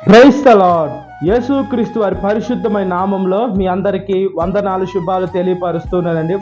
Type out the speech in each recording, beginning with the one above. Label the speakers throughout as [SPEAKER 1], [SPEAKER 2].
[SPEAKER 1] Praise the lord. యేసుక్రీస్తు వారి పరిశుద్ధమైన నామంలో మీ అందరికీ వందనాలు, శుభాలు తెలియపరుస్తున్నానండి.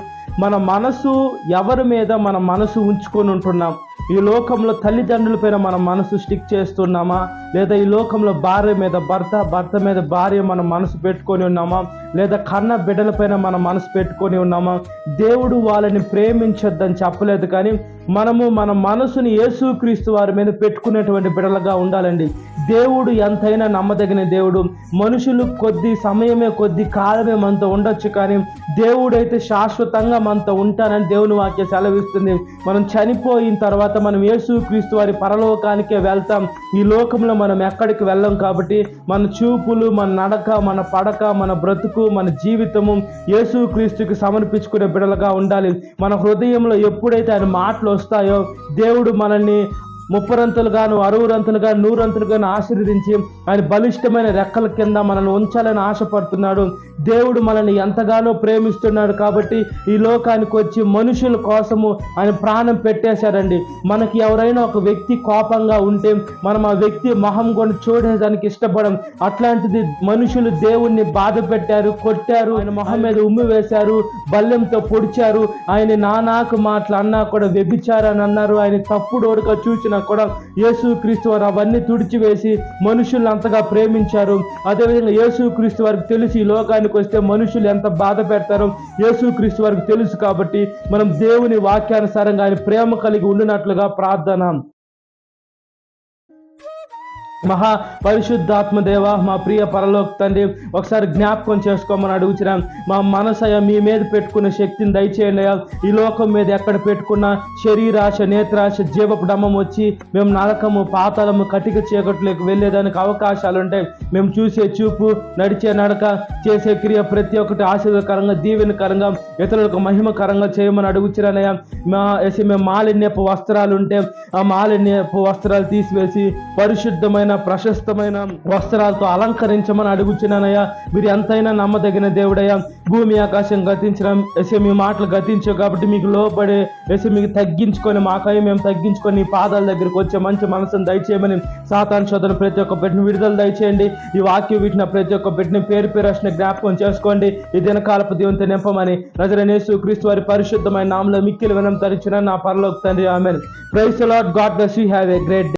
[SPEAKER 1] మన మనసు ఎవరి మీద మన మనసు ఉంచుకొని ఉంటున్నాం? ఈ లోకంలో తల్లిదండ్రుల పైన మన మనసు స్టిక్ చేస్తున్నామా? లేదా ఈ లోకంలో భార్య మీద భర్త మీద భార్య మన మనసు పెట్టుకొని ఉన్నామా? లేదా కన్న బిడ్డలపైన మన మనసు పెట్టుకొని ఉన్నామా? దేవుడు వాళ్ళని ప్రేమించొద్దని చెప్పలేదు, కానీ మనము మన మనసుని యేసుక్రీస్తు వారి మీద పెట్టుకునేటువంటి బిడ్డలుగా ఉండాలండి. దేవుడు ఎంతైనా నమ్మదగిన దేవుడు. మనుషులు కొద్ది సమయమే, కొద్ది కాలమే మనతో ఉండొచ్చు, కానీ దేవుడైతే శాశ్వతంగా మనతో ఉంటానని దేవుని వాక్యం సెలవిస్తుంది. మనం చనిపోయిన తర్వాత మనం యేసుక్రీస్తు వారి పరలోకానికే వెళ్తాం. ఈ లోకంలో మనం ఎక్కడికి వెళ్ళం. కాబట్టి మన చూపులు, మన నడక, మన పడక, మన బ్రతుకు, మన జీవితము యేసుక్రీస్తుకి సమర్పించుకునే బిడ్డలుగా ఉండాలి. మన హృదయంలో ఎప్పుడైతే ఆయన మాటలు వస్తాయో దేవుడు మనల్ని 30 60 100 ఆశీర్వదించి ఆయన బలిష్టమైన రెక్కల కింద మనల్ని ఉంచాలని ఆశపడుతున్నాడు. దేవుడు మనల్ని ఎంతగానో ప్రేమిస్తున్నాడు. కాబట్టి ఈ లోకానికి వచ్చి మనుషుల కోసము ఆయన ప్రాణం పెట్టేశాడండి. మనకి ఎవరైనా ఒక వ్యక్తి కోపంగా ఉంటే మనం ఆ వ్యక్తి మొహం కొని చూడడానికి ఇష్టపడం. అట్లాంటిది మనుషులు దేవుణ్ణి బాధ పెట్టారు, కొట్టారు, ఆయన మొహం మీద ఉమ్మి వేశారు, బల్లెంతో పొడిచారు. ఆయన నానాకు మాటలు అన్నా కూడా వ్యభిచారని అన్నారు. ఆయన తప్పుడోడుగా చూసిన కూడా యేసుక్రీస్తు వారు అవన్నీ తుడిచివేసి మనుషులు అంతగా ప్రేమించారు. అదేవిధంగా యేసుక్రీస్తు వారికి తెలిసి ఈ లోకానికి వస్తే మనుషులు ఎంత బాధ పెడతారో యేసుక్రీస్తు వారికి తెలుసు. కాబట్టి మనం దేవుని వాక్యానుసారంగా ఆయన ప్రేమ కలిగి ఉండినట్లుగా ప్రార్థన. మహా పరిశుద్ధాత్మ దేవ, మా ప్రియ పరలోక తండ్రి, ఒకసారి జ్ఞాపకం చేసుకోమని అడుగుతున్నాం. మా మనసయ మీ మీద పెట్టుకున్న శక్తిని దయచేయండి. ఈ లోకం మీద ఎక్కడ పెట్టుకున్న శరీరాశ, నేత్రాశ, జీవపు డమ్మం వచ్చి మేము నరకము, పాతాళము, కటిక చీకట్లోకి వెళ్ళేదానికి అవకాశాలు ఉంటాయి. మేము చూసే చూపు, నడిచే నడక, చేసే క్రియ ప్రతి ఒక్కటి ఆశీర్వదకరంగా, దీవెనకరంగా, ఇతరులకు మహిమకరంగా చేయమని అడుగుతున్నానయ్యా. మేము మాలిన్యపు వస్త్రాలు ఉంటే ఆ మాలిన్యపు వస్త్రాలు తీసివేసి పరిశుద్ధమైన ప్రశస్తమైన వస్త్రాలతో అలంకరించమని అడుగుచున్నానయ్యా. మీరు ఎంతైనా నమ్మదగిన దేవుడయ్యా. భూమి ఆకాశం గతించిన ఎసే మీ మాటలు గతించావు. కాబట్టి మీకు లోబడే ఎసే మీకు తగ్గించుకొని, మాకై మేము తగ్గించుకొని ఈ పాదాల దగ్గరికి వచ్చే మంచి మనసును దయచేయమని సాతాను శోధన ప్రతి ఒక్క బిడ్డను విడుదల దయచేయండి. ఈ వాక్యం వీటిన ప్రతి ఒక్క బిడ్డని పేరు పేరు జ్ఞాపకం చేసుకోండి. ఈ దినకాలపు దీవెనతో నింపమని నజరేయుడైన యేసుక్రీస్తు వారి పరిశుద్ధమైన నామములో మిక్కిలి వినయం తరిచిన నా పరలోక తండ్రి, amen. Praise the lord. God bless you. Have a great day.